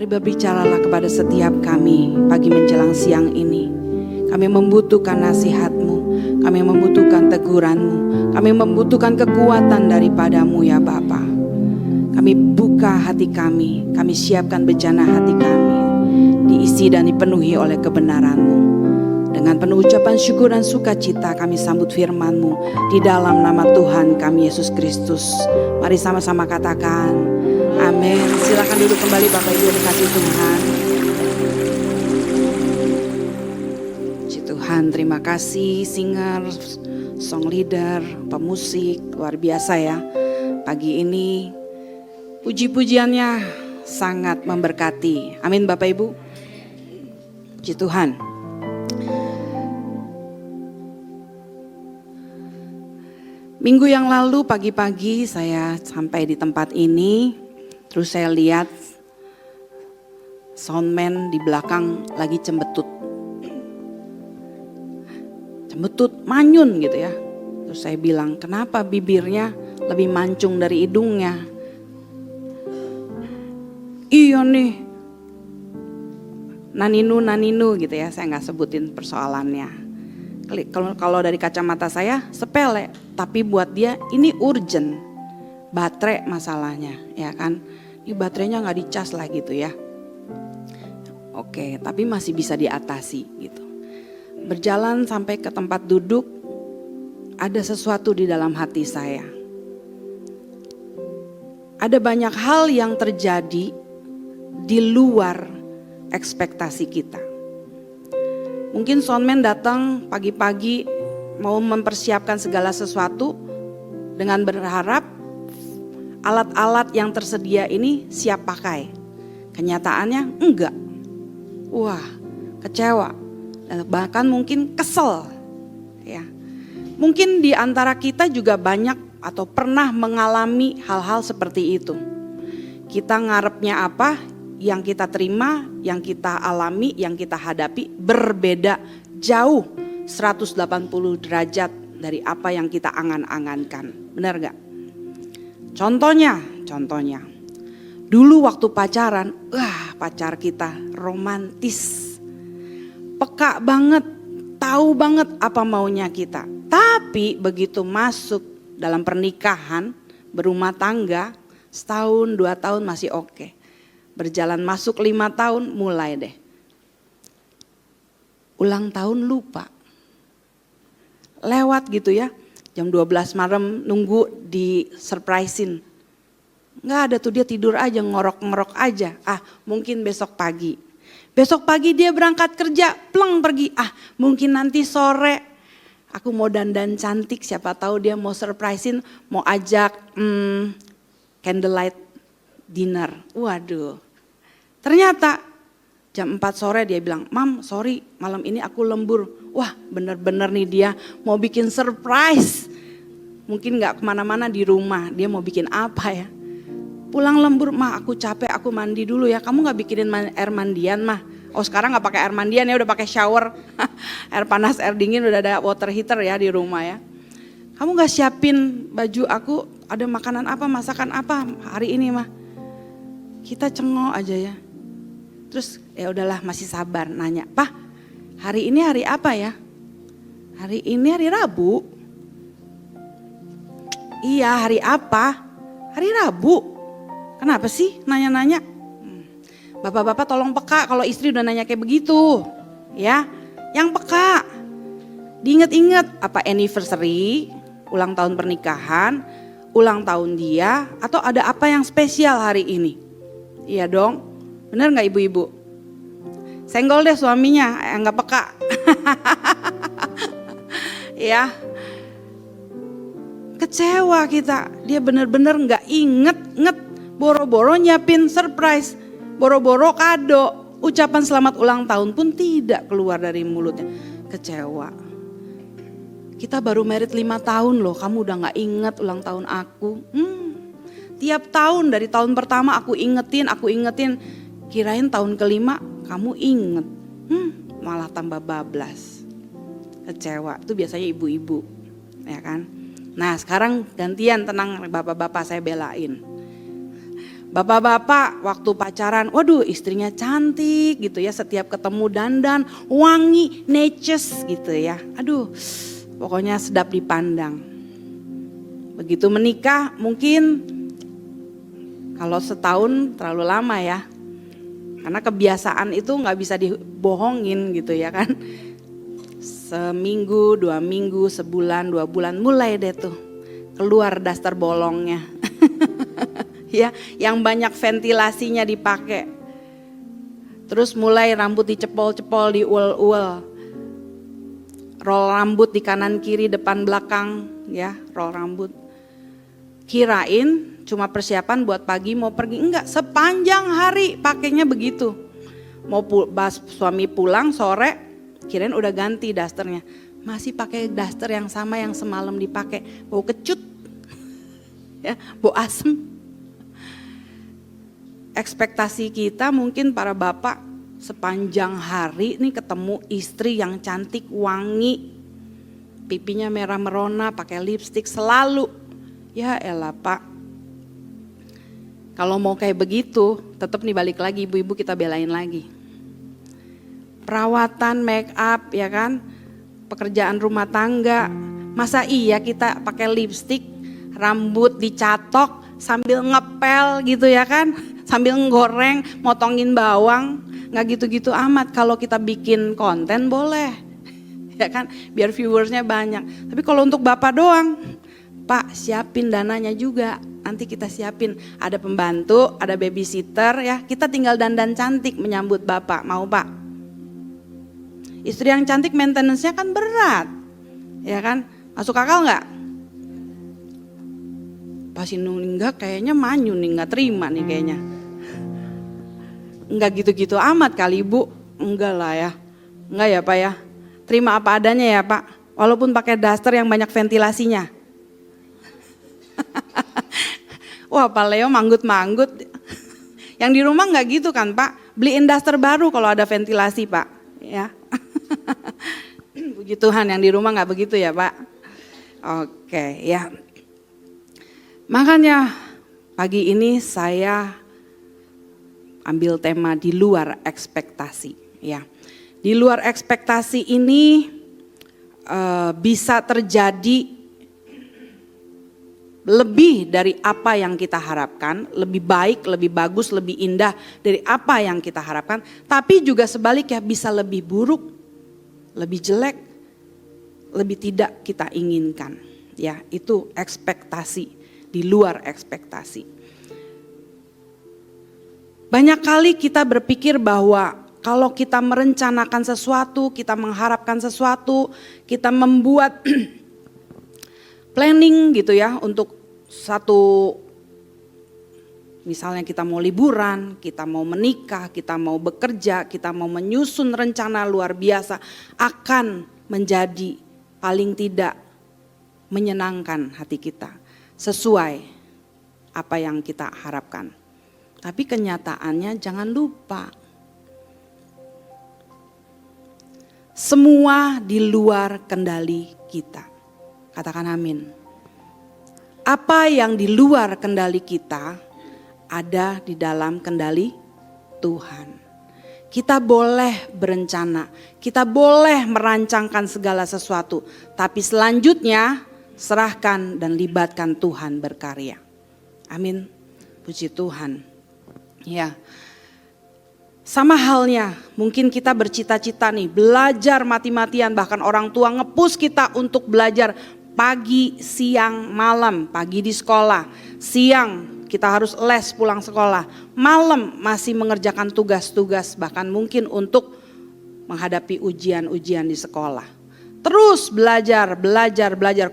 Mari berbicaralah kepada setiap kami pagi menjelang siang ini. Kami membutuhkan nasihat-Mu, kami membutuhkan teguran-Mu, kami membutuhkan kekuatan daripadamu ya Bapa. Kami buka hati kami siapkan bejana hati kami, diisi dan dipenuhi oleh kebenaran-Mu. Dengan penuh ucapan syukur dan sukacita kami sambut firman-Mu di dalam nama Tuhan kami Yesus Kristus. Mari sama-sama katakan amin. Silakan duduk kembali Bapak Ibu yang dikasihi Tuhan. Puji Tuhan, terima kasih singer, song leader, pemusik, luar biasa ya. Pagi ini puji-pujiannya sangat memberkati. Amin Bapak Ibu. Puji Tuhan. Minggu yang lalu pagi-pagi saya sampai di tempat ini, terus saya lihat soundman di belakang lagi cembetut manyun gitu ya. Terus saya bilang, kenapa bibirnya lebih mancung dari hidungnya? Iya nih, naninu gitu ya, saya nggak sebutin persoalannya. Kalau dari kacamata saya sepele, tapi buat dia ini urgent, baterai masalahnya, ya kan? Ini baterainya nggak dicas lah gitu ya. Oke, tapi masih bisa diatasi gitu. Berjalan sampai ke tempat duduk, ada sesuatu di dalam hati saya. Ada banyak hal yang terjadi di luar ekspektasi kita. Mungkin soundman datang pagi-pagi mau mempersiapkan segala sesuatu dengan berharap alat-alat yang tersedia ini siap pakai. Kenyataannya enggak. Wah, kecewa. Dan bahkan mungkin kesel. Ya. Mungkin di antara kita juga banyak atau pernah mengalami hal-hal seperti itu. Kita ngarepnya apa? Yang kita terima, yang kita alami, yang kita hadapi berbeda jauh 180 derajat dari apa yang kita angan-angankan. Benar gak? Contohnya, dulu waktu pacaran, pacar kita romantis, peka banget, tahu banget apa maunya kita. Tapi begitu masuk dalam pernikahan, berumah tangga, setahun, 2 tahun masih oke. Berjalan masuk 5 tahun mulai deh. Ulang tahun lupa. Lewat gitu ya. Jam 12 malam nunggu di surprisein. Nggak ada tuh, dia tidur aja, ngorok-ngorok aja. Mungkin besok pagi. Besok pagi dia berangkat kerja, pleng pergi. Mungkin nanti sore aku mau dandan cantik, siapa tahu dia mau surprisein, mau ajak candlelight dinner. Waduh. Ternyata jam 4 sore dia bilang, "Mam, sorry malam ini aku lembur." Wah, bener-bener nih dia mau bikin surprise. Mungkin gak kemana-mana di rumah, dia mau bikin apa ya. Pulang lembur, "Mah aku capek, aku mandi dulu ya. Kamu gak bikinin air mandian mah?" Oh sekarang gak pakai air mandian ya, udah pakai shower. Air panas, air dingin, udah ada water heater ya di rumah ya. "Kamu gak siapin baju aku, ada makanan apa, masakan apa hari ini mah?" Kita cengok aja ya. Terus ya udahlah, masih sabar nanya, "Pak, hari ini hari apa ya?" "Hari ini hari Rabu." "Iya, hari apa?" "Hari Rabu." "Kenapa sih nanya-nanya?" Bapak-bapak tolong peka kalau istri udah nanya kayak begitu. Ya, yang peka. Diinget-inget apa anniversary, ulang tahun pernikahan, ulang tahun dia, atau ada apa yang spesial hari ini. Iya dong. Bener gak ibu-ibu? Senggol deh suaminya, gak peka. Ya. Kecewa kita, dia bener-bener gak inget. Boro-boro nyiapin surprise, boro-boro kado, ucapan selamat ulang tahun pun tidak keluar dari mulutnya. Kecewa. Kita baru married 5 tahun loh, kamu udah gak inget ulang tahun aku. Tiap tahun dari tahun pertama aku ingetin. Kirain tahun kelima kamu inget, malah tambah bablas. Kecewa, itu biasanya ibu-ibu, ya kan. Nah sekarang gantian, tenang bapak-bapak, saya belain. Bapak-bapak waktu pacaran, waduh istrinya cantik gitu ya, setiap ketemu dandan, wangi, neces gitu ya. Aduh, pokoknya sedap dipandang. Begitu menikah mungkin kalau setahun terlalu lama ya. Karena kebiasaan itu gak bisa dibohongin gitu ya kan. Seminggu, 2 minggu, sebulan, 2 bulan mulai deh tuh keluar daster bolongnya. Ya, yang banyak ventilasinya dipakai. Terus mulai rambut dicepol-cepol, diul-ul. Roll rambut di kanan kiri, depan belakang, ya, roll rambut. Kirain cuma persiapan buat pagi mau pergi, enggak, sepanjang hari pakainya begitu. Mau suami pulang sore, kirain udah ganti dasternya. Masih pakai daster yang sama yang semalam dipakai, bau kecut. Ya, bau asem. Ekspektasi kita mungkin para bapak sepanjang hari nih ketemu istri yang cantik, wangi, pipinya merah merona, pakai lipstik selalu. Ya elah Pak, kalau mau kayak begitu tetap nih balik lagi ibu-ibu kita belain lagi. Perawatan, make up ya kan, pekerjaan rumah tangga, masa iya kita pakai lipstik, rambut dicatok sambil ngepel gitu ya kan. Sambil ngoreng, motongin bawang, nggak gitu-gitu amat. Kalau kita bikin konten boleh, ya kan, biar viewersnya banyak. Tapi kalau untuk bapak doang, Pak siapin dananya juga. Nanti kita siapin, ada pembantu, ada babysitter, ya. Kita tinggal dandan cantik menyambut bapak, mau Pak? Istri yang cantik maintenance-nya kan berat, ya kan? Masuk akal nggak? Pas ini enggak, kayaknya manyu nih, nggak terima nih kayaknya. Enggak gitu-gitu amat kali ibu, enggak lah ya, enggak ya Pak ya, terima apa adanya ya Pak, walaupun pakai daster yang banyak ventilasinya. Wah Pak Leo manggut-manggut, yang di rumah enggak gitu kan Pak, beliin daster baru kalau ada ventilasi Pak, ya. Puji Tuhan yang di rumah enggak begitu ya Pak. Oke ya, makanya pagi ini saya ambil tema di luar ekspektasi ya. Di luar ekspektasi ini bisa terjadi lebih dari apa yang kita harapkan, lebih baik, lebih bagus, lebih indah dari apa yang kita harapkan, tapi juga sebaliknya bisa lebih buruk, lebih jelek, lebih tidak kita inginkan. Ya, itu ekspektasi, di luar ekspektasi. Banyak kali kita berpikir bahwa kalau kita merencanakan sesuatu, kita mengharapkan sesuatu, kita membuat planning gitu ya untuk satu, misalnya kita mau liburan, kita mau menikah, kita mau bekerja, kita mau menyusun rencana luar biasa, akan menjadi paling tidak menyenangkan hati kita, sesuai apa yang kita harapkan. Tapi kenyataannya jangan lupa, semua di luar kendali kita. Katakan amin. Apa yang di luar kendali kita ada di dalam kendali Tuhan. Kita boleh berencana, kita boleh merancangkan segala sesuatu, tapi selanjutnya serahkan dan libatkan Tuhan berkarya. Amin. Puji Tuhan. Ya, sama halnya mungkin kita bercita-cita nih belajar mati-matian, bahkan orang tua nge-push kita untuk belajar pagi, siang, malam, pagi di sekolah, siang kita harus les pulang sekolah, malam masih mengerjakan tugas-tugas, bahkan mungkin untuk menghadapi ujian-ujian di sekolah. Terus belajar,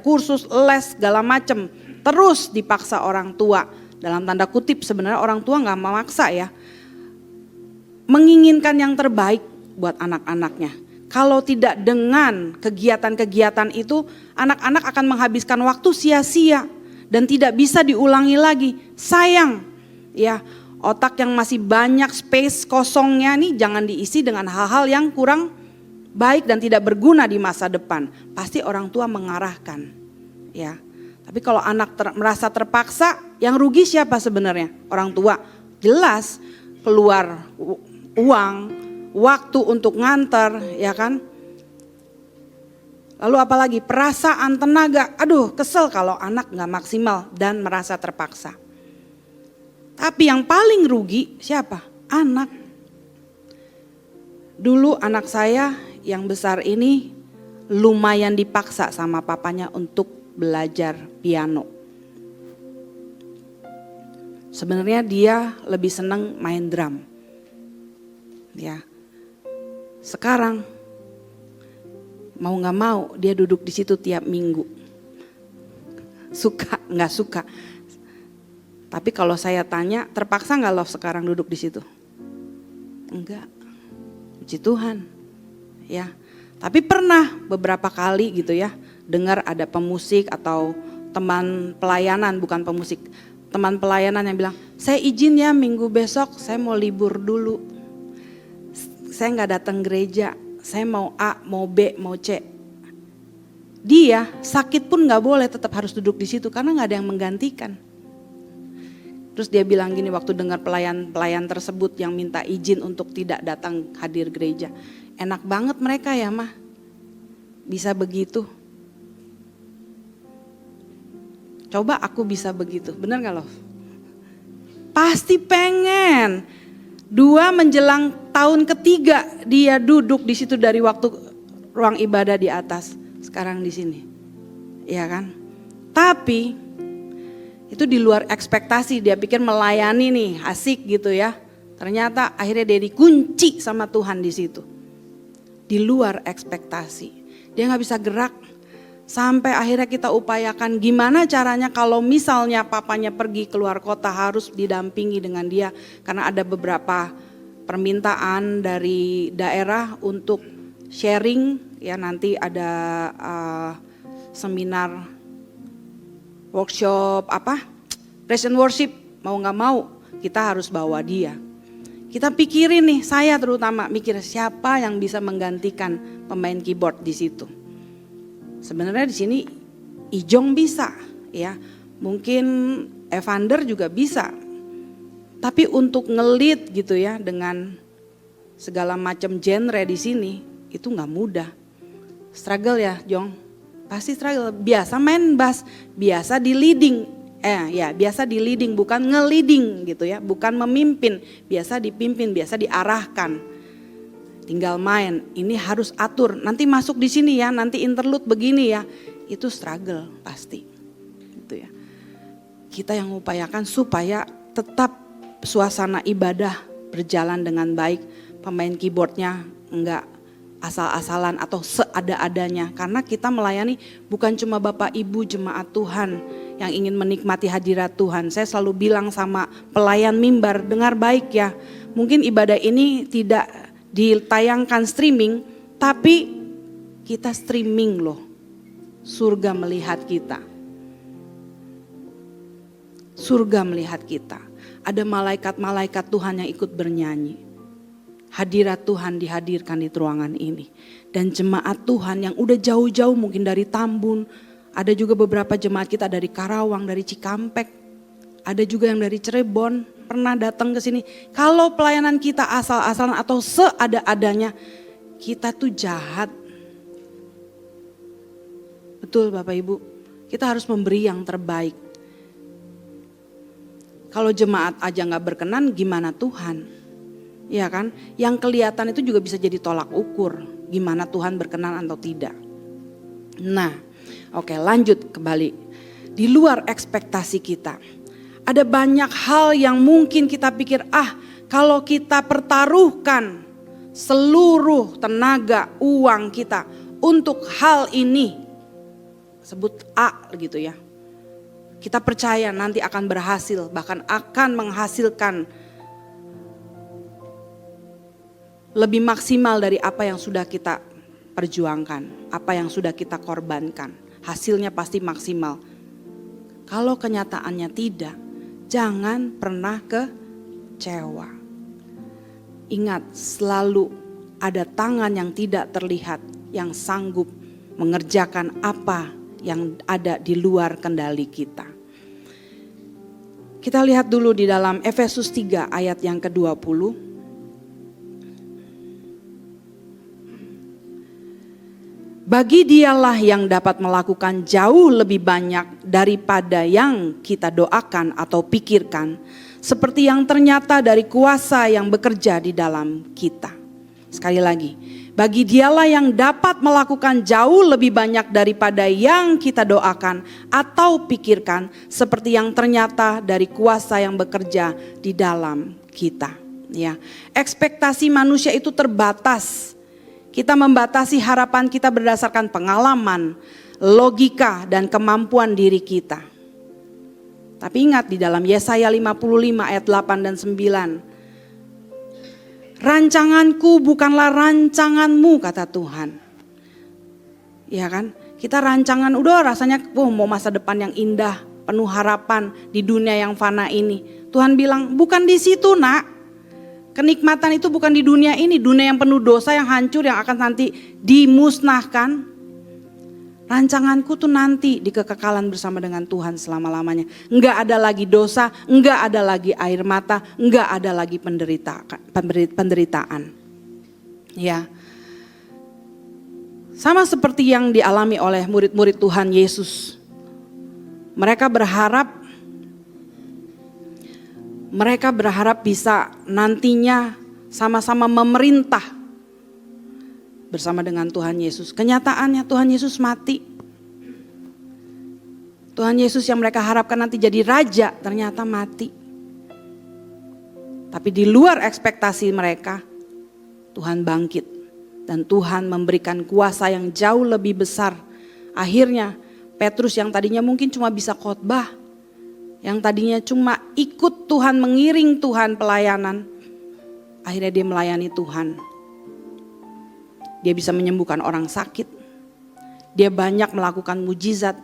kursus, les, segala macem, terus dipaksa orang tua. Dalam tanda kutip sebenarnya orang tua gak memaksa ya, menginginkan yang terbaik buat anak-anaknya. Kalau tidak dengan kegiatan-kegiatan itu, anak-anak akan menghabiskan waktu sia-sia dan tidak bisa diulangi lagi. Sayang ya, otak yang masih banyak space kosongnya nih jangan diisi dengan hal-hal yang kurang baik dan tidak berguna di masa depan. Pasti orang tua mengarahkan ya. Tapi kalau anak merasa terpaksa, yang rugi siapa sebenarnya? Orang tua. Jelas keluar uang, waktu untuk nganter, ya kan? Lalu apalagi perasaan, tenaga, aduh kesel kalau anak gak maksimal dan merasa terpaksa. Tapi yang paling rugi siapa? Anak. Dulu anak saya yang besar ini lumayan dipaksa sama papanya untuk belajar piano. Sebenarnya dia lebih senang main drum. Ya. Sekarang mau nggak mau dia duduk di situ tiap minggu. Suka nggak suka. Tapi kalau saya tanya, terpaksa nggak Love sekarang duduk di situ? Enggak. Puji Tuhan. Ya. Tapi pernah beberapa kali gitu ya, dengar ada pemusik atau teman pelayanan, bukan pemusik, teman pelayanan yang bilang, saya izin ya minggu besok saya mau libur dulu. Saya nggak datang gereja, saya mau A, mau B, mau C. Dia sakit pun nggak boleh, tetap harus duduk di situ karena nggak ada yang menggantikan. Terus dia bilang gini waktu dengar pelayan tersebut yang minta izin untuk tidak datang hadir gereja. Enak banget mereka ya mah, bisa begitu. Coba aku bisa begitu, benar gak Love? Pasti pengen. 2 menjelang tahun ketiga dia duduk di situ dari waktu ruang ibadah di atas, sekarang di sini. Iya kan? Tapi itu di luar ekspektasi, dia pikir melayani nih, asik gitu ya. Ternyata akhirnya dia dikunci sama Tuhan di situ. Di luar ekspektasi. Dia gak bisa gerak. Sampai akhirnya kita upayakan gimana caranya kalau misalnya papanya pergi keluar kota harus didampingi dengan dia. Karena ada beberapa permintaan dari daerah untuk sharing. Ya nanti ada seminar, workshop praise and worship. Mau gak mau kita harus bawa dia. Kita pikirin nih, saya terutama mikir siapa yang bisa menggantikan pemain keyboard di situ. Sebenarnya di sini Ijong bisa, ya, mungkin Evander juga bisa. Tapi untuk ngelit gitu ya dengan segala macam genre di sini itu nggak mudah. Struggle ya, Jong. Pasti struggle. Biasa main bass, biasa di leading. Biasa di leading, bukan nge-leading gitu ya, bukan memimpin, biasa dipimpin, biasa diarahkan. Tinggal main, ini harus atur, nanti masuk di sini ya, nanti interlude begini ya. Itu struggle pasti. Gitu ya. Kita yang mengupayakan supaya tetap suasana ibadah berjalan dengan baik, pemain keyboardnya enggak asal-asalan atau seada-adanya. Karena kita melayani bukan cuma Bapak Ibu jemaat Tuhan yang ingin menikmati hadirat Tuhan. Saya selalu bilang sama pelayan mimbar, dengar baik ya. Mungkin ibadah ini tidak ditayangkan streaming, tapi kita streaming loh. Surga melihat kita. Surga melihat kita. Ada malaikat-malaikat Tuhan yang ikut bernyanyi. Hadirat Tuhan dihadirkan di ruangan ini. Dan jemaat Tuhan yang udah jauh-jauh mungkin dari Tambun. Ada juga beberapa jemaat kita dari Karawang, dari Cikampek. Ada juga yang dari Cirebon pernah datang ke sini. Kalau pelayanan kita asal-asalan atau seada-adanya, kita tuh jahat. Betul Bapak Ibu, kita harus memberi yang terbaik. Kalau jemaat aja gak berkenan, gimana Tuhan? Ya kan, yang kelihatan itu juga bisa jadi tolak ukur gimana Tuhan berkenan atau tidak. Nah, oke, lanjut kembali. Di luar ekspektasi kita, ada banyak hal yang mungkin kita pikir, kalau kita pertaruhkan seluruh tenaga uang kita untuk hal ini, sebut A gitu ya. Kita percaya nanti akan berhasil, bahkan akan menghasilkan lebih maksimal dari apa yang sudah kita perjuangkan, apa yang sudah kita korbankan. Hasilnya pasti maksimal. Kalau kenyataannya tidak, jangan pernah kecewa. Ingat, selalu ada tangan yang tidak terlihat yang sanggup mengerjakan apa yang ada di luar kendali kita. Kita lihat dulu di dalam Efesus 3 ayat yang ke-20. Bagi Dialah yang dapat melakukan jauh lebih banyak daripada yang kita doakan atau pikirkan, seperti yang ternyata dari kuasa yang bekerja di dalam kita. Sekali lagi, bagi Dialah yang dapat melakukan jauh lebih banyak daripada yang kita doakan atau pikirkan, seperti yang ternyata dari kuasa yang bekerja di dalam kita. Ya, ekspektasi manusia itu terbatas. Kita membatasi harapan kita berdasarkan pengalaman, logika, dan kemampuan diri kita. Tapi ingat di dalam Yesaya 55 ayat 8 dan 9. Rancanganku bukanlah rancanganmu, kata Tuhan. Ya kan? Kita rancangan udah rasanya mau masa depan yang indah, penuh harapan di dunia yang fana ini. Tuhan bilang bukan di situ, nak. Kenikmatan itu bukan di dunia ini, dunia yang penuh dosa, yang hancur, yang akan nanti dimusnahkan. Rancanganku tuh nanti di kekekalan bersama dengan Tuhan selama-lamanya. Enggak ada lagi dosa, enggak ada lagi air mata, enggak ada lagi penderitaan. Ya. Sama seperti yang dialami oleh murid-murid Tuhan Yesus. Mereka berharap bisa nantinya sama-sama memerintah bersama dengan Tuhan Yesus. Kenyataannya Tuhan Yesus mati. Tuhan Yesus yang mereka harapkan nanti jadi raja ternyata mati. Tapi di luar ekspektasi mereka, Tuhan bangkit. Dan Tuhan memberikan kuasa yang jauh lebih besar. Akhirnya Petrus yang tadinya mungkin cuma bisa khotbah, yang tadinya cuma ikut Tuhan, mengiring Tuhan pelayanan, akhirnya dia melayani Tuhan. Dia bisa menyembuhkan orang sakit. Dia banyak melakukan mujizat.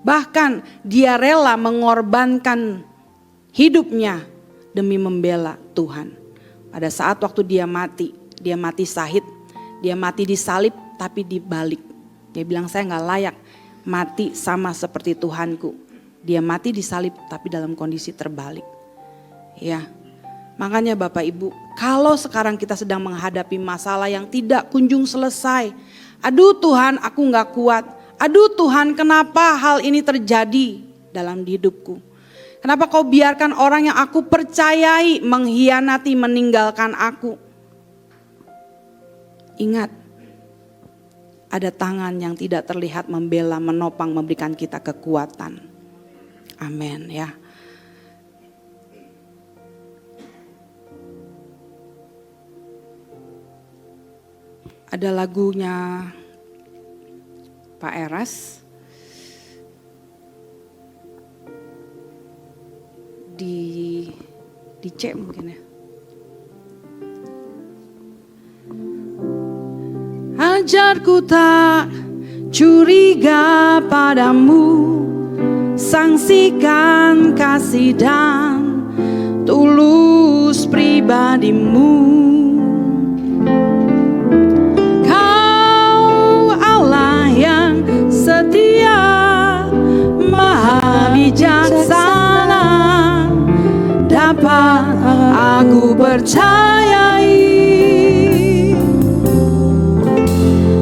Bahkan dia rela mengorbankan hidupnya demi membela Tuhan. Pada saat waktu dia mati syahid. Dia mati disalib tapi dibalik. Dia bilang saya gak layak mati sama seperti Tuhanku. Dia mati disalib tapi dalam kondisi terbalik. Ya, makanya Bapak Ibu, kalau sekarang kita sedang menghadapi masalah yang tidak kunjung selesai. Aduh Tuhan, aku gak kuat. Aduh Tuhan, kenapa hal ini terjadi dalam hidupku? Kenapa kau biarkan orang yang aku percayai mengkhianati, meninggalkan aku? Ingat, ada tangan yang tidak terlihat membela, menopang, memberikan kita kekuatan. Amin ya. Ada lagunya Pak Eras di C mungkin ya. Ajarku tak curiga padamu, sangsikan kasih dan tulus pribadimu. Kau Allah yang setia, maha bijaksana, dapat aku percayai.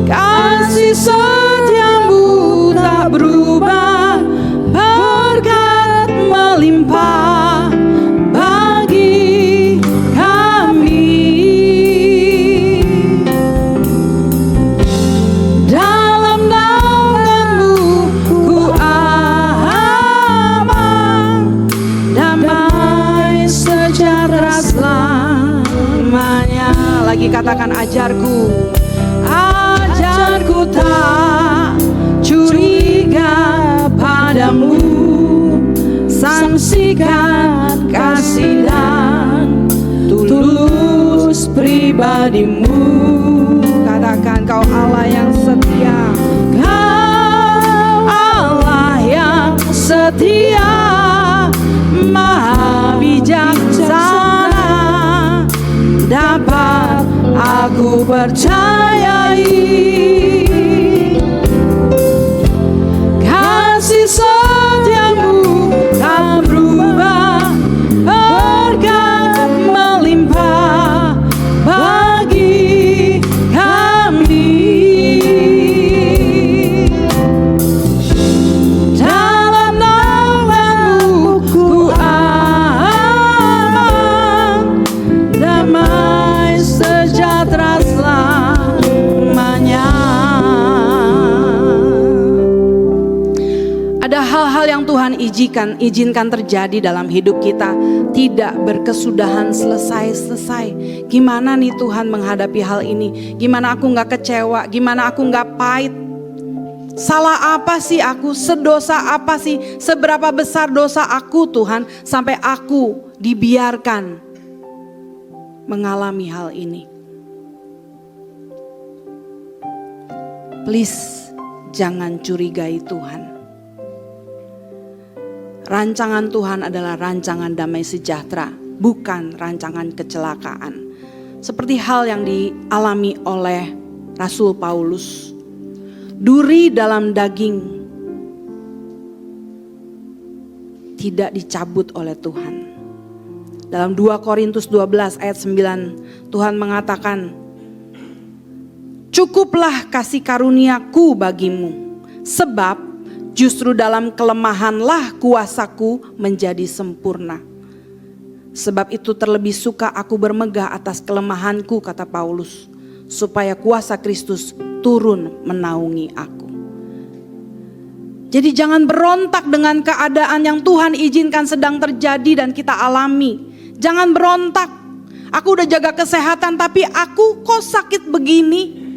Kasih setiamu tak berubah, berkat melimpah bagi kami. Dalam naunganmu ku aman, damai sejahtera selamanya. Lagi katakan ajarku. Ajarku tak curiga padamu, sangsikan kasih dan tulus pribadimu. Katakan kau Allah yang setia. Kau Allah yang setia, maha bijaksana, dapat aku percayai. hal yang Tuhan izinkan terjadi dalam hidup kita tidak berkesudahan selesai-selesai. Gimana nih Tuhan menghadapi hal ini? Gimana aku gak kecewa? Gimana aku gak pahit? Salah apa sih aku? Sedosa apa sih? Seberapa besar dosa aku Tuhan sampai aku dibiarkan mengalami hal ini? Please, jangan curigai Tuhan. Rancangan Tuhan adalah rancangan damai sejahtera, bukan rancangan kecelakaan. Seperti hal yang dialami oleh Rasul Paulus. Duri dalam daging tidak dicabut oleh Tuhan. Dalam 2 Korintus 12 ayat 9 Tuhan mengatakan, cukuplah kasih karuniaku bagimu, sebab justru dalam kelemahanlah kuasaku menjadi sempurna. Sebab itu terlebih suka aku bermegah atas kelemahanku, kata Paulus, supaya kuasa Kristus turun menaungi aku. Jadi jangan berontak dengan keadaan yang Tuhan izinkan sedang terjadi dan kita alami. Jangan berontak. Aku udah jaga kesehatan tapi aku kok sakit begini.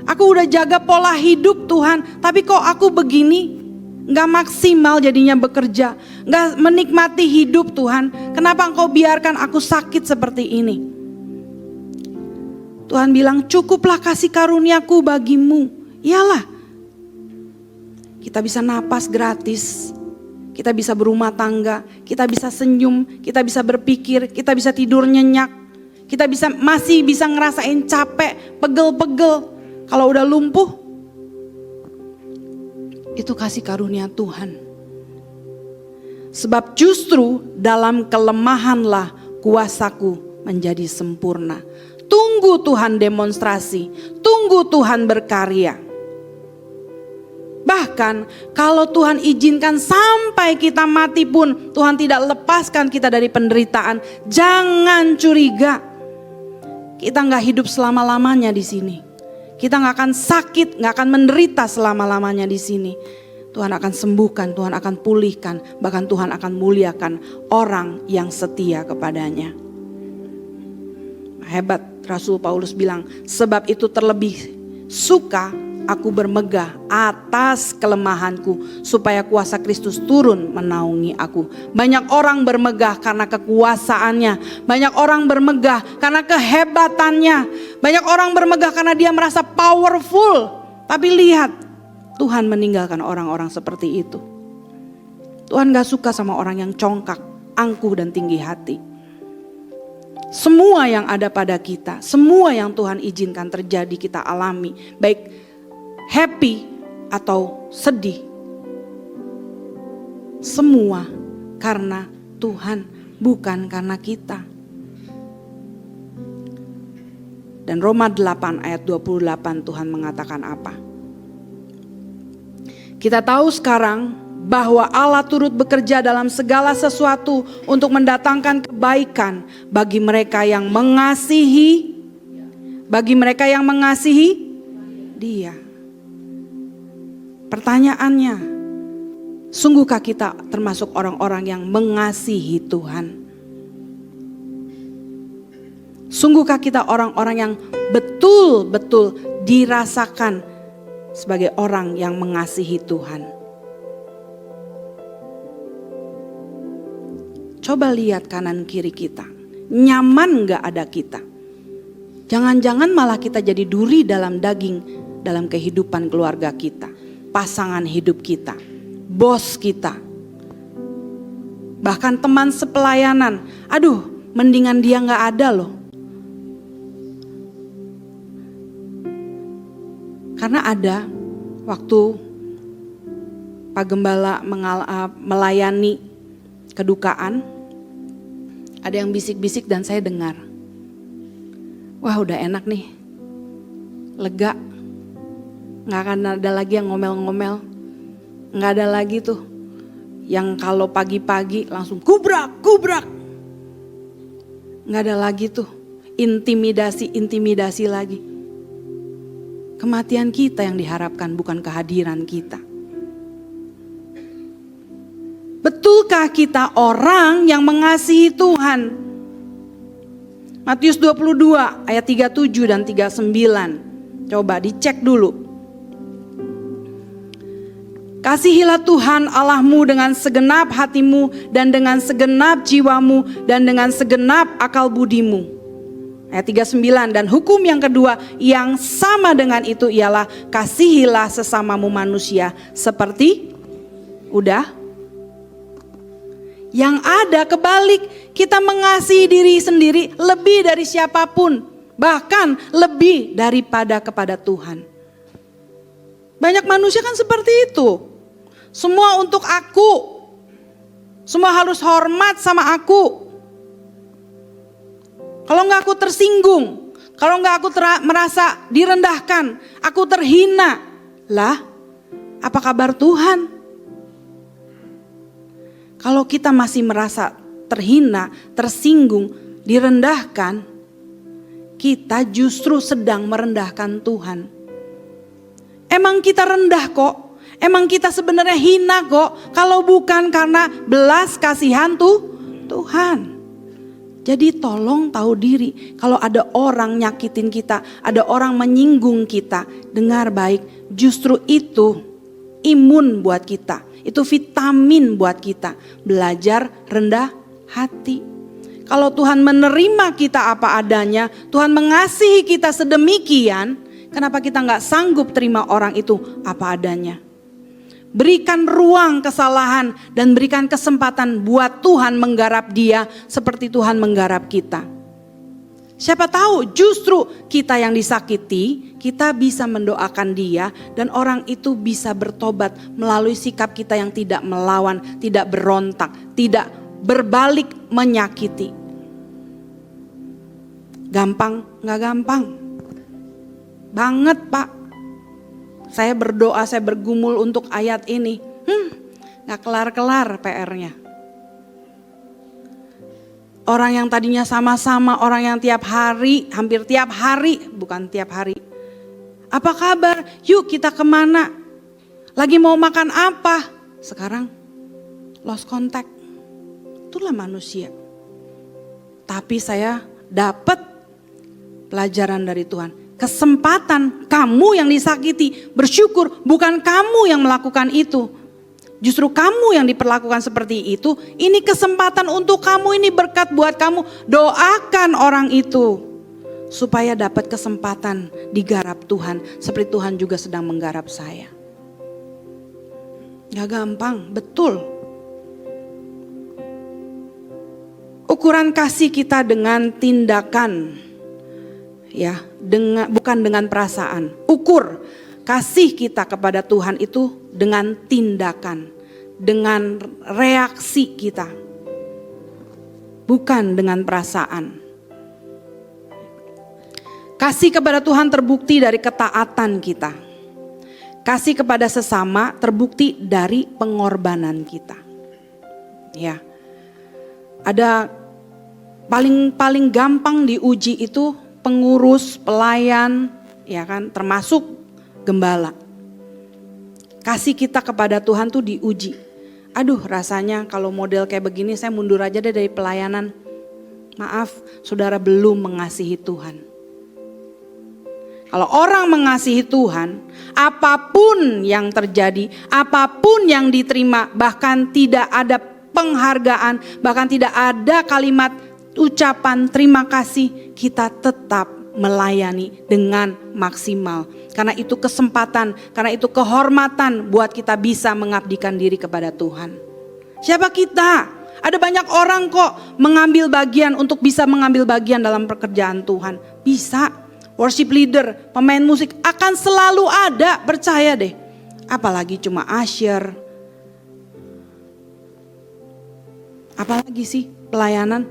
Aku udah jaga pola hidup Tuhan, tapi kok aku begini? Gak maksimal jadinya bekerja, gak menikmati hidup Tuhan. Kenapa Engkau biarkan aku sakit seperti ini? Tuhan bilang, cukuplah kasih karuniaku bagimu. Iyalah, kita bisa napas gratis, kita bisa berumah tangga, kita bisa senyum, kita bisa berpikir, kita bisa tidur nyenyak, kita masih bisa ngerasain capek, pegel-pegel. Kalau udah lumpuh, itu kasih karunia Tuhan. Sebab justru dalam kelemahanlah kuasaku menjadi sempurna. Tunggu Tuhan demonstrasi, tunggu Tuhan berkarya. Bahkan kalau Tuhan izinkan sampai kita mati pun, Tuhan tidak lepaskan kita dari penderitaan. Jangan curiga, kita gak hidup selama-lamanya di sini. Kita gak akan sakit, gak akan menderita selama-lamanya di sini. Tuhan akan sembuhkan, Tuhan akan pulihkan, bahkan Tuhan akan muliakan orang yang setia kepadanya. Hebat, Rasul Paulus bilang, sebab itu terlebih suka aku bermegah atas kelemahanku, supaya kuasa Kristus turun menaungi aku. Banyak orang bermegah karena kekuasaannya, banyak orang bermegah karena kehebatannya, banyak orang bermegah karena dia merasa powerful. Tapi lihat, Tuhan meninggalkan orang-orang seperti itu. Tuhan gak suka sama orang yang congkak, angkuh dan tinggi hati. Semua yang ada pada kita, semua yang Tuhan izinkan terjadi kita alami, baik happy atau sedih, semua karena Tuhan, bukan karena kita. Dan Roma 8 ayat 28 Tuhan mengatakan apa? Kita tahu sekarang bahwa Allah turut bekerja dalam segala sesuatu untuk mendatangkan kebaikan bagi mereka yang mengasihi, Dia. Pertanyaannya, sungguhkah kita termasuk orang-orang yang mengasihi Tuhan? Sungguhkah kita orang-orang yang betul-betul dirasakan sebagai orang yang mengasihi Tuhan? Coba lihat kanan kiri kita, nyaman gak ada kita? Jangan-jangan malah kita jadi duri dalam daging, dalam kehidupan keluarga kita, pasangan hidup kita, bos kita, bahkan teman sepelayanan. Aduh, mendingan dia gak ada loh. Karena ada waktu Pak Gembala melayani kedukaan, ada yang bisik-bisik dan saya dengar. Wah, udah enak nih, lega. Gak akan ada lagi yang ngomel-ngomel. Gak ada lagi tuh yang kalau pagi-pagi langsung gubrak. Gak ada lagi tuh intimidasi lagi. Kematian kita yang diharapkan, bukan kehadiran kita. Betulkah kita orang yang mengasihi Tuhan? Matius 22 ayat 37 dan 39. Coba dicek dulu. Kasihilah Tuhan Allahmu dengan segenap hatimu dan dengan segenap jiwamu dan dengan segenap akal budimu. Ayat 39, dan hukum yang kedua yang sama dengan itu ialah kasihilah sesamamu manusia seperti udah. Yang ada kebalik, kita mengasihi diri sendiri lebih dari siapapun, bahkan lebih daripada kepada Tuhan. Banyak manusia kan seperti itu. Semua untuk aku. Semua harus hormat sama aku. Kalau enggak aku tersinggung. Kalau enggak aku merasa direndahkan. Aku terhina. Lah, apa kabar Tuhan? Kalau kita masih merasa terhina, tersinggung, direndahkan, kita justru sedang merendahkan Tuhan. Emang kita rendah kok. Emang kita sebenarnya hina kok, kalau bukan karena belas kasihan Tuhan. Jadi tolong tahu diri, kalau ada orang nyakitin kita, ada orang menyinggung kita, dengar baik, justru itu imun buat kita, itu vitamin buat kita, belajar rendah hati. Kalau Tuhan menerima kita apa adanya, Tuhan mengasihi kita sedemikian, kenapa kita gak sanggup terima orang itu apa adanya? Berikan ruang kesalahan dan berikan kesempatan buat Tuhan menggarap dia seperti Tuhan menggarap kita. Siapa tahu justru kita yang disakiti, kita bisa mendoakan dia dan orang itu bisa bertobat melalui sikap kita yang tidak melawan, tidak berontak, tidak berbalik menyakiti. Gampang? Nggak gampang. Banget Pak. Saya berdoa, saya bergumul untuk ayat ini. Gak kelar-kelar PR-nya. Orang yang tadinya sama-sama, orang yang tiap hari, hampir tiap hari, bukan tiap hari. Apa kabar? Yuk kita kemana? Lagi mau makan apa? Sekarang lost contact. Itulah manusia. Tapi saya dapat pelajaran dari Tuhan. Kesempatan kamu yang disakiti, bersyukur bukan kamu yang melakukan itu. Justru kamu yang diperlakukan seperti itu, ini kesempatan untuk kamu, ini berkat buat kamu. Doakan orang itu supaya dapat kesempatan digarap Tuhan, seperti Tuhan juga sedang menggarap saya. Gak gampang, betul. Ukuran kasih kita dengan tindakan. Ya, bukan dengan perasaan. Ukur kasih kita kepada Tuhan itu dengan tindakan, dengan reaksi kita, bukan dengan perasaan. Kasih kepada Tuhan terbukti dari ketaatan kita. Kasih kepada sesama terbukti dari pengorbanan kita. Ya, ada paling gampang diuji itu pengurus, pelayan, ya kan, termasuk gembala. Kasih kita kepada Tuhan tuh diuji. Aduh, rasanya kalau model kayak begini saya mundur aja deh dari pelayanan. Maaf, saudara belum mengasihi Tuhan. Kalau orang mengasihi Tuhan, apapun yang terjadi, apapun yang diterima, bahkan tidak ada penghargaan, bahkan tidak ada kalimat ucapan terima kasih, kita tetap melayani dengan maksimal. Karena itu kesempatan, karena itu kehormatan buat kita bisa mengabdikan diri kepada Tuhan. Siapa kita? Ada banyak orang kok mengambil bagian untuk bisa mengambil bagian dalam pekerjaan Tuhan. Bisa. Worship leader, pemain musik akan selalu ada, percaya deh. Apalagi cuma usher. Apalagi sih pelayanan?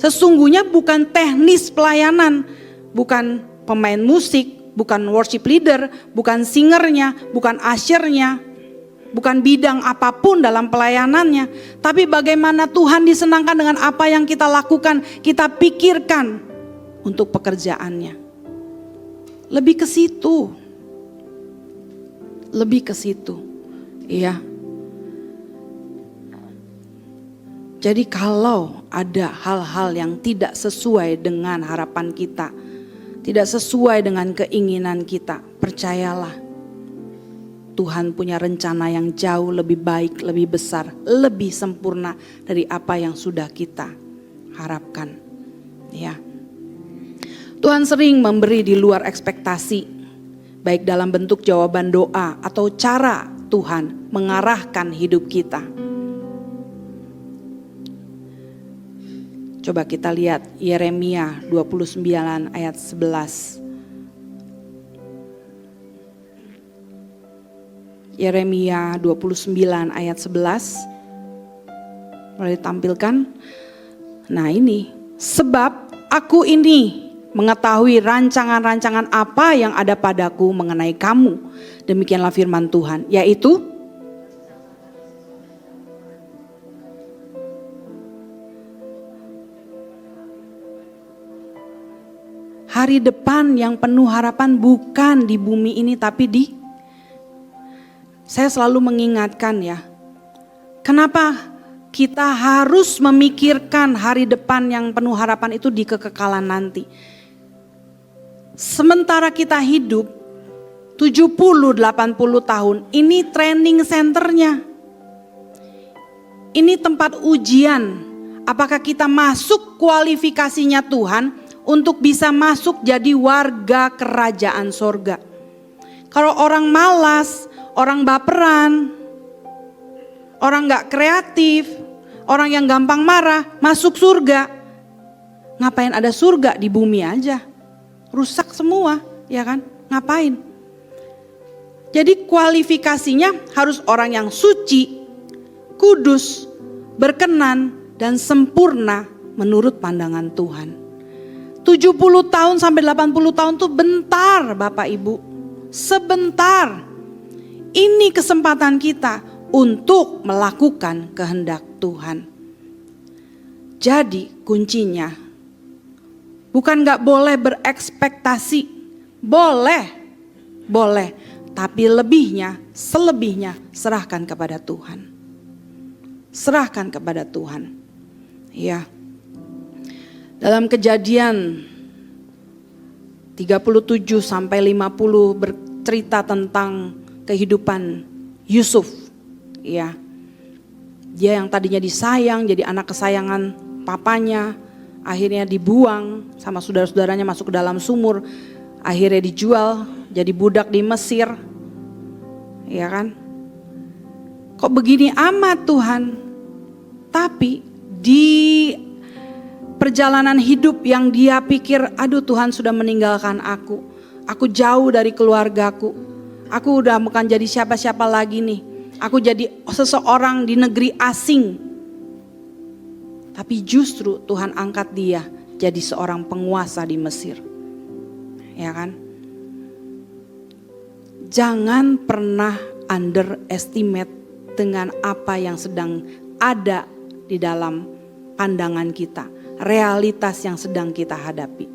Sesungguhnya bukan teknis pelayanan, bukan pemain musik, bukan worship leader, bukan singernya, bukan ushernya, bukan bidang apapun dalam pelayanannya. Tapi bagaimana Tuhan disenangkan dengan apa yang kita lakukan, kita pikirkan untuk pekerjaannya. Lebih ke situ. Lebih ke situ. Iya. Jadi kalau ada hal-hal yang tidak sesuai dengan harapan kita, tidak sesuai dengan keinginan kita, percayalah Tuhan punya rencana yang jauh lebih baik, lebih besar, lebih sempurna dari apa yang sudah kita harapkan. Ya. Tuhan sering memberi di luar ekspektasi, baik dalam bentuk jawaban doa atau cara Tuhan mengarahkan hidup kita. Coba kita lihat Yeremia 29 ayat 11. Yeremia 29 ayat 11. Boleh ditampilkan? Nah ini, sebab aku ini mengetahui rancangan-rancangan apa yang ada padaku mengenai kamu. Demikianlah firman Tuhan, yaitu hari depan yang penuh harapan, bukan di bumi ini tapi saya selalu mengingatkan ya, kenapa kita harus memikirkan hari depan yang penuh harapan itu di kekekalan nanti. Sementara kita hidup 70-80 tahun, ini training centernya. Ini tempat ujian, apakah kita masuk kualifikasinya Tuhan untuk bisa masuk jadi warga kerajaan sorga. Kalau orang malas, orang baperan, orang gak kreatif, orang yang gampang marah, masuk surga. Ngapain ada surga di bumi aja? Rusak semua, ya kan? Ngapain? Jadi kualifikasinya harus orang yang suci, kudus, berkenan, dan sempurna menurut pandangan Tuhan. 70 tahun sampai 80 tahun tuh bentar Bapak Ibu. Sebentar. Ini kesempatan kita untuk melakukan kehendak Tuhan. Jadi kuncinya bukan gak boleh berekspektasi. Boleh. Tapi selebihnya serahkan kepada Tuhan. Serahkan kepada Tuhan. Ya. Dalam Kejadian 37 sampai 50 bercerita tentang kehidupan Yusuf. Ya. Dia yang tadinya disayang, jadi anak kesayangan papanya, akhirnya dibuang sama saudara-saudaranya, masuk ke dalam sumur, akhirnya dijual jadi budak di Mesir. Ya kan? Kok begini amat Tuhan? Tapi di perjalanan hidup yang dia pikir, aduh Tuhan sudah meninggalkan aku jauh dari keluargaku, aku udah bukan jadi siapa-siapa lagi nih, aku jadi seseorang di negeri asing. Tapi justru Tuhan angkat dia jadi seorang penguasa di Mesir. Ya kan? Jangan pernah underestimate dengan apa yang sedang ada di dalam pandangan kita, realitas yang sedang kita hadapi.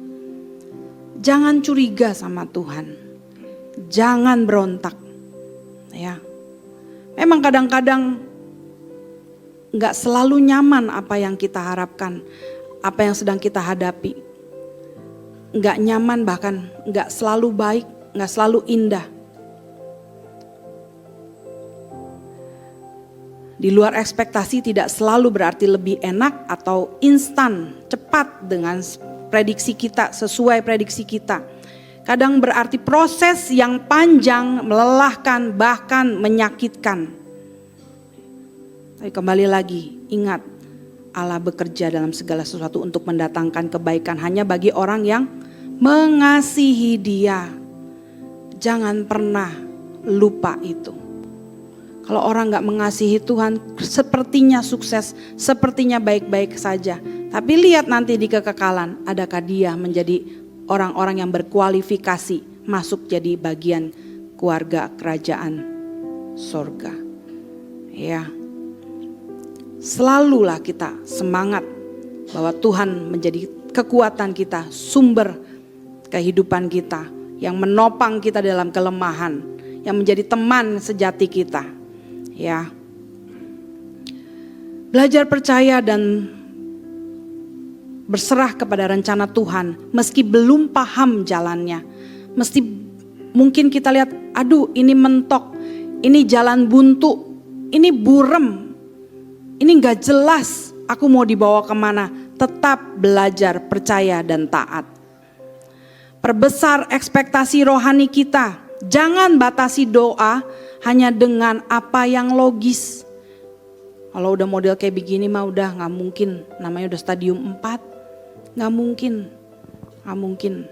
Jangan curiga sama Tuhan. Jangan berontak. Ya. Memang kadang-kadang enggak selalu nyaman apa yang kita harapkan, apa yang sedang kita hadapi. Enggak nyaman, bahkan enggak selalu baik, enggak selalu indah. Di luar ekspektasi tidak selalu berarti lebih enak atau instan, cepat dengan prediksi kita, sesuai prediksi kita. Kadang berarti proses yang panjang, melelahkan, bahkan menyakitkan. Tapi kembali lagi, ingat, Allah bekerja dalam segala sesuatu untuk mendatangkan kebaikan hanya bagi orang yang mengasihi Dia. Jangan pernah lupa itu. Kalau orang gak mengasihi Tuhan, sepertinya sukses, sepertinya baik-baik saja. Tapi lihat nanti di kekekalan, adakah dia menjadi orang-orang yang berkualifikasi masuk jadi bagian keluarga kerajaan sorga. Ya, selalulah kita semangat bahwa Tuhan menjadi kekuatan kita, sumber kehidupan kita, yang menopang kita dalam kelemahan, yang menjadi teman sejati kita. Ya, Belajar percaya dan berserah kepada rencana Tuhan meski belum paham jalannya. Mungkin kita lihat, aduh ini mentok, ini jalan buntu, ini burem, ini gak jelas aku mau dibawa kemana. Tetap belajar percaya dan taat. Perbesar ekspektasi rohani kita. Jangan batasi doa hanya dengan apa yang logis. Kalau udah model kayak begini mah udah gak mungkin, namanya udah stadium 4. Gak mungkin.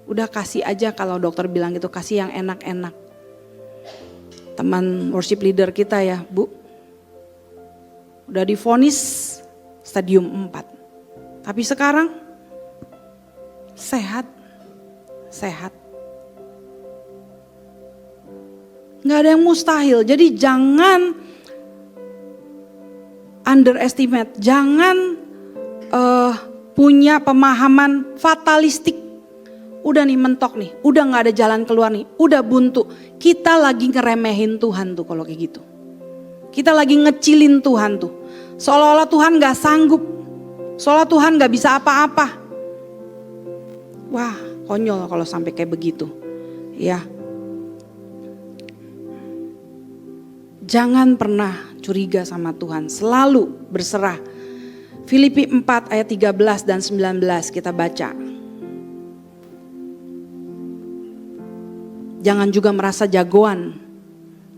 Udah kasih aja, kalau dokter bilang gitu, kasih yang enak-enak. Teman worship leader kita ya, Bu, udah divonis stadium 4. Tapi sekarang sehat. Gak ada yang mustahil, jadi jangan underestimate, jangan punya pemahaman fatalistik. Udah nih mentok nih, udah gak ada jalan keluar nih, udah buntu. Kita lagi ngeremehin Tuhan tuh kalau kayak gitu. Kita lagi ngecilin Tuhan tuh. Seolah-olah Tuhan gak sanggup, seolah Tuhan gak bisa apa-apa. Wah, konyol kalau sampai kayak begitu. Ya. Jangan pernah curiga sama Tuhan, selalu berserah. Filipi 4 ayat 13 dan 19 kita baca. Jangan juga merasa jagoan.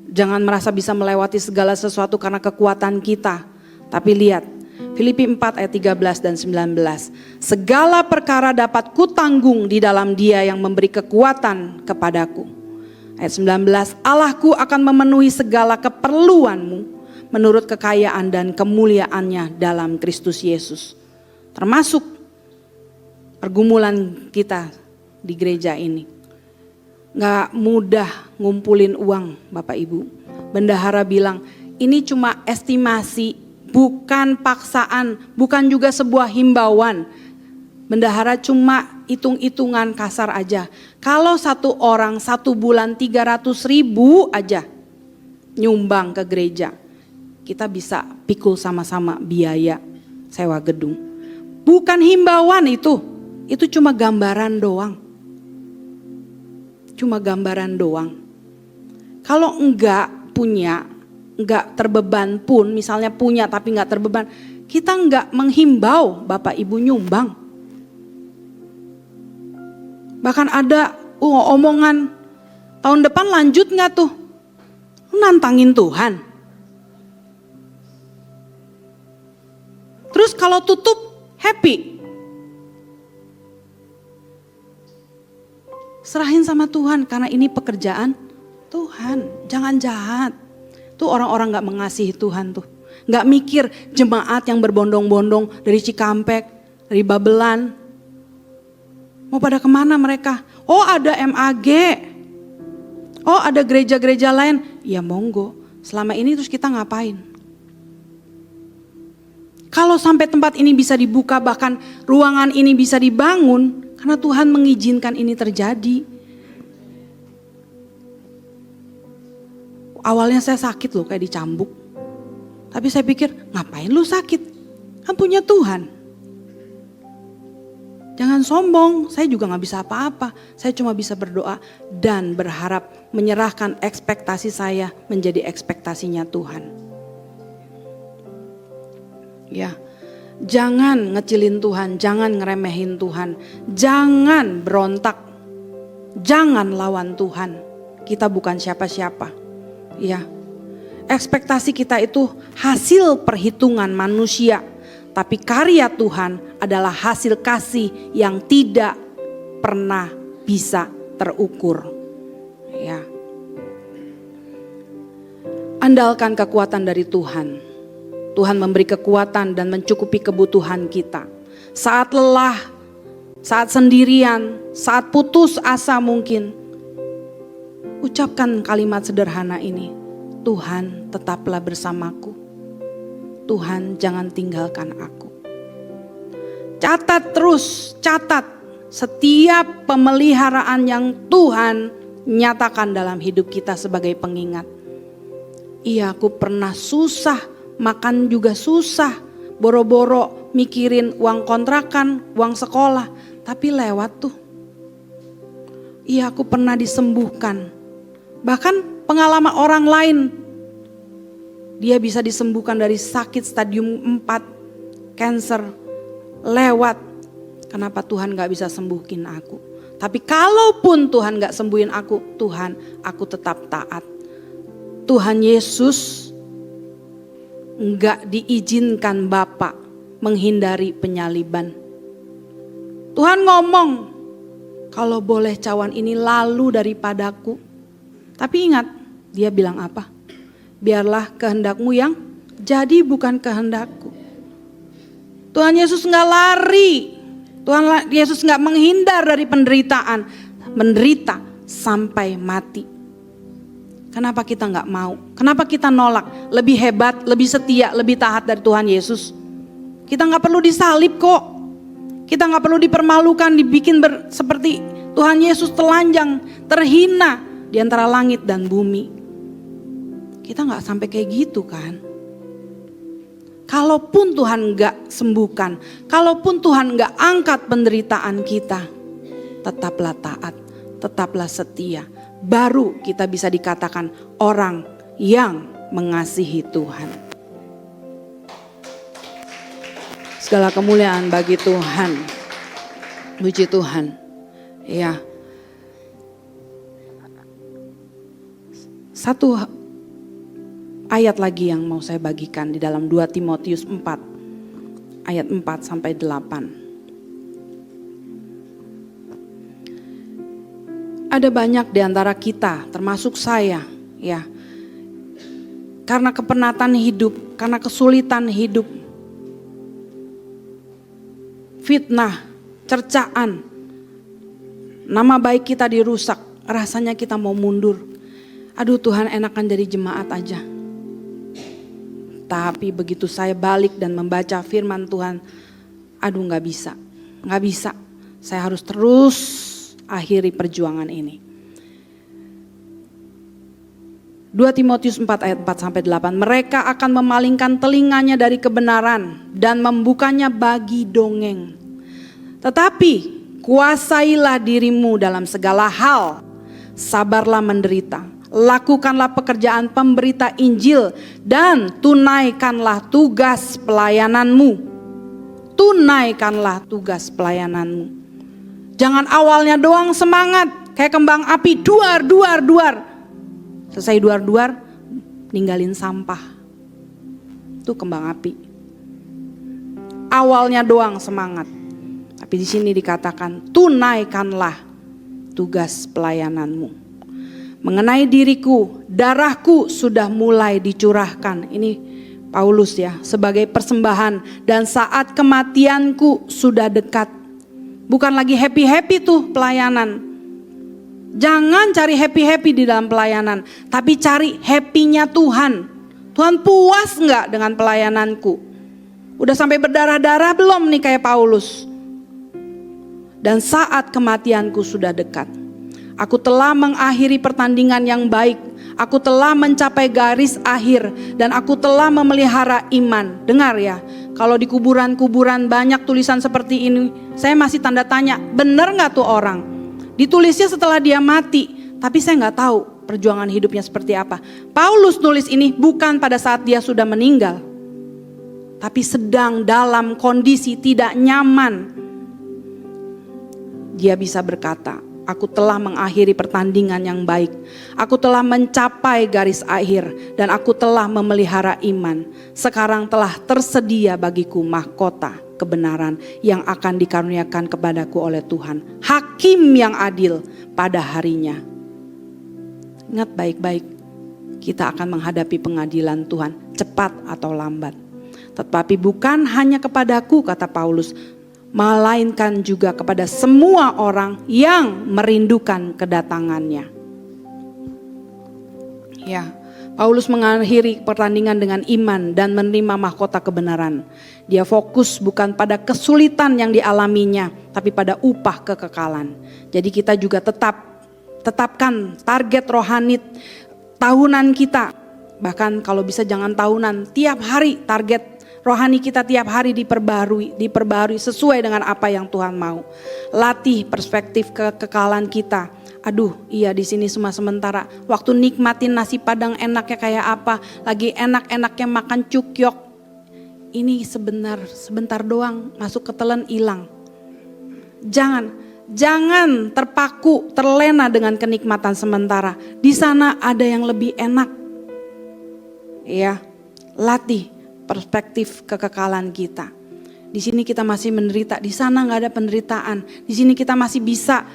Jangan merasa bisa melewati segala sesuatu karena kekuatan kita. Tapi lihat, Filipi 4 ayat 13 dan 19. Segala perkara dapat kutanggung di dalam Dia yang memberi kekuatan kepadaku. Ayat 19, Allahku akan memenuhi segala keperluanmu menurut kekayaan dan kemuliaannya dalam Kristus Yesus. Termasuk pergumulan kita di gereja ini. Gak mudah ngumpulin uang Bapak Ibu. Bendahara bilang ini cuma estimasi, bukan paksaan, bukan juga sebuah himbauan. Bendahara cuma hitung-hitungan kasar aja. Kalau satu orang 1 bulan 300.000 aja nyumbang ke gereja, kita bisa pikul sama-sama biaya sewa gedung. Bukan himbauan itu cuma gambaran doang. Cuma gambaran doang. Kalau enggak punya, enggak terbeban pun, misalnya punya tapi enggak terbeban, kita enggak menghimbau Bapak Ibu nyumbang. Bahkan ada omongan, tahun depan lanjut enggak tuh? Nantangin Tuhan. Terus kalau tutup happy. Serahin sama Tuhan karena ini pekerjaan Tuhan. Jangan jahat. Tuh orang-orang gak mengasihi Tuhan tuh. Gak mikir jemaat yang berbondong-bondong dari Cikampek, dari Babelan. Mau pada kemana mereka? Oh ada MAG. Oh ada gereja-gereja lain. Ya monggo. Selama ini terus kita ngapain? Kalau sampai tempat ini bisa dibuka, bahkan ruangan ini bisa dibangun, karena Tuhan mengizinkan ini terjadi. Awalnya saya sakit loh, kayak dicambuk. Tapi saya pikir, ngapain lu sakit? Kan punya Tuhan. Jangan sombong, saya juga gak bisa apa-apa. Saya cuma bisa berdoa dan berharap menyerahkan ekspektasi saya menjadi ekspektasinya Tuhan. Ya, jangan ngecilin Tuhan, jangan ngeremehin Tuhan, jangan berontak, jangan lawan Tuhan. Kita bukan siapa-siapa. Ya, ekspektasi kita itu hasil perhitungan manusia, tapi karya Tuhan adalah hasil kasih yang tidak pernah bisa terukur. Ya, andalkan kekuatan dari Tuhan. Tuhan memberi kekuatan dan mencukupi kebutuhan kita. Saat lelah, saat sendirian, saat putus asa mungkin. Ucapkan kalimat sederhana ini. Tuhan tetaplah bersamaku. Tuhan jangan tinggalkan aku. Catat terus, catat setiap pemeliharaan yang Tuhan nyatakan dalam hidup kita sebagai pengingat. Iya, aku pernah susah makan juga susah, boro-boro mikirin uang kontrakan, uang sekolah, tapi lewat tuh. Iya, aku pernah disembuhkan. Bahkan pengalaman orang lain, dia bisa disembuhkan dari sakit stadium 4, cancer, lewat. Kenapa Tuhan gak bisa sembuhin aku? Tapi kalaupun Tuhan gak sembuhin aku, Tuhan, aku tetap taat. Tuhan Yesus gak diizinkan Bapa menghindari penyaliban. Tuhan ngomong, kalau boleh cawan ini lalu daripadaku. Tapi ingat, dia bilang apa? Biarlah kehendakmu yang jadi, bukan kehendakku. Tuhan Yesus gak lari. Tuhan Yesus gak menghindar dari penderitaan. Menderita sampai mati. Kenapa kita gak mau? Kenapa kita nolak? Lebih hebat, lebih setia, lebih taat dari Tuhan Yesus. Kita gak perlu disalib kok. Kita gak perlu dipermalukan, dibikin seperti Tuhan Yesus telanjang, terhina di antara langit dan bumi. Kita gak sampai kayak gitu kan. Kalaupun Tuhan gak sembuhkan, kalaupun Tuhan gak angkat penderitaan kita, tetaplah taat, tetaplah setia. Baru kita bisa dikatakan orang yang mengasihi Tuhan. Segala kemuliaan bagi Tuhan. Puji Tuhan. Ya. Satu ayat lagi yang mau saya bagikan di dalam 2 Timotius 4 ayat 4 sampai 8. Ada banyak di antara kita, termasuk saya, ya. Karena kepenatan hidup, karena kesulitan hidup, fitnah, cercaan, nama baik kita dirusak, rasanya kita mau mundur. Aduh Tuhan, enakan jadi jemaat aja. Tapi begitu saya balik dan membaca firman Tuhan, aduh gak bisa. Saya harus terus akhiri perjuangan ini. 2 Timotius 4 ayat 4 sampai 8. Mereka akan memalingkan telinganya dari kebenaran dan membukanya bagi dongeng. Tetapi kuasailah dirimu dalam segala hal, sabarlah menderita, lakukanlah pekerjaan pemberita Injil dan tunaikanlah tugas pelayananmu. Tunaikanlah tugas pelayananmu. Jangan awalnya doang semangat, kayak kembang api, duar. Selesai duar, ninggalin sampah. Itu kembang api. Awalnya doang semangat. Tapi di sini dikatakan tunaikanlah tugas pelayananmu. Mengenai diriku, darahku sudah mulai dicurahkan. Ini Paulus ya, sebagai persembahan, dan saat kematianku sudah dekat. Bukan lagi happy-happy tuh pelayanan. Jangan cari happy-happy di dalam pelayanan, tapi cari happy-nya Tuhan. Tuhan puas gak dengan pelayananku? Udah sampai berdarah-darah belum nih kayak Paulus? Dan saat kematianku sudah dekat. Aku telah mengakhiri pertandingan yang baik. Aku telah mencapai garis akhir dan aku telah memelihara iman. Dengar ya, kalau di kuburan-kuburan banyak tulisan seperti ini, saya masih tanda tanya, benar gak tuh orang? Ditulisnya setelah dia mati, tapi saya gak tahu perjuangan hidupnya seperti apa. Paulus nulis ini bukan pada saat dia sudah meninggal, tapi sedang dalam kondisi tidak nyaman. Dia bisa berkata, aku telah mengakhiri pertandingan yang baik. Aku telah mencapai garis akhir dan aku telah memelihara iman. Sekarang telah tersedia bagiku mahkota kebenaran yang akan dikaruniakan kepadaku oleh Tuhan, hakim yang adil pada harinya. Ingat baik-baik, kita akan menghadapi pengadilan Tuhan, cepat atau lambat. Tetapi bukan hanya kepadaku, kata Paulus, melainkan juga kepada semua orang yang merindukan kedatangannya. Ya, Paulus mengakhiri pertandingan dengan iman dan menerima mahkota kebenaran. Dia fokus bukan pada kesulitan yang dialaminya, tapi pada upah kekekalan. Jadi kita juga tetapkan target rohani tahunan kita. Bahkan kalau bisa jangan tahunan, tiap hari target rohani kita tiap hari diperbarui sesuai dengan apa yang Tuhan mau. Latih perspektif kekekalan kita. Aduh, iya di sini cuma sementara. Waktu nikmatin nasi padang enaknya kayak apa, lagi enak-enaknya makan cukyok. Ini sebentar doang, masuk ke telan hilang. Jangan terpaku, terlena dengan kenikmatan sementara. Di sana ada yang lebih enak. Ya, latih perspektif kekekalan kita. Di sini kita masih menderita, di sana nggak ada penderitaan. Di sini kita masih bisa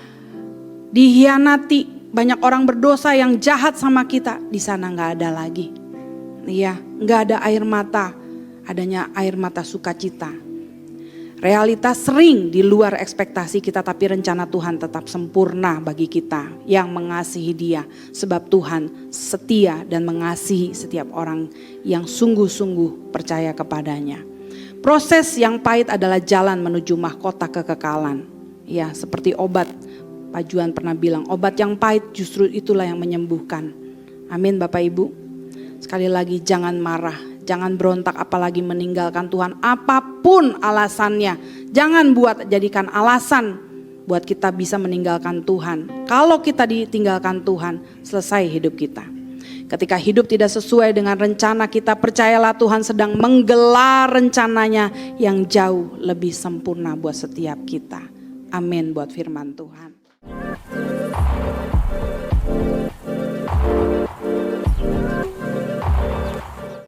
dihianati, banyak orang berdosa yang jahat sama kita. Di sana nggak ada lagi. Iya, nggak ada air mata, adanya air mata sukacita. Realitas sering di luar ekspektasi kita, tapi rencana Tuhan tetap sempurna bagi kita yang mengasihi Dia. Sebab Tuhan setia dan mengasihi setiap orang yang sungguh-sungguh percaya kepadanya. Proses yang pahit adalah jalan menuju mahkota kekekalan. Ya, seperti obat. Pak Juan pernah bilang, obat yang pahit justru itulah yang menyembuhkan. Amin Bapak Ibu. Sekali lagi jangan marah. Jangan berontak apalagi meninggalkan Tuhan. Apapun alasannya. Jangan jadikan alasan buat kita bisa meninggalkan Tuhan. Kalau kita ditinggalkan Tuhan, selesai hidup kita. Ketika hidup tidak sesuai dengan rencana kita, percayalah Tuhan sedang menggelar rencananya yang jauh lebih sempurna buat setiap kita. Amin buat firman Tuhan.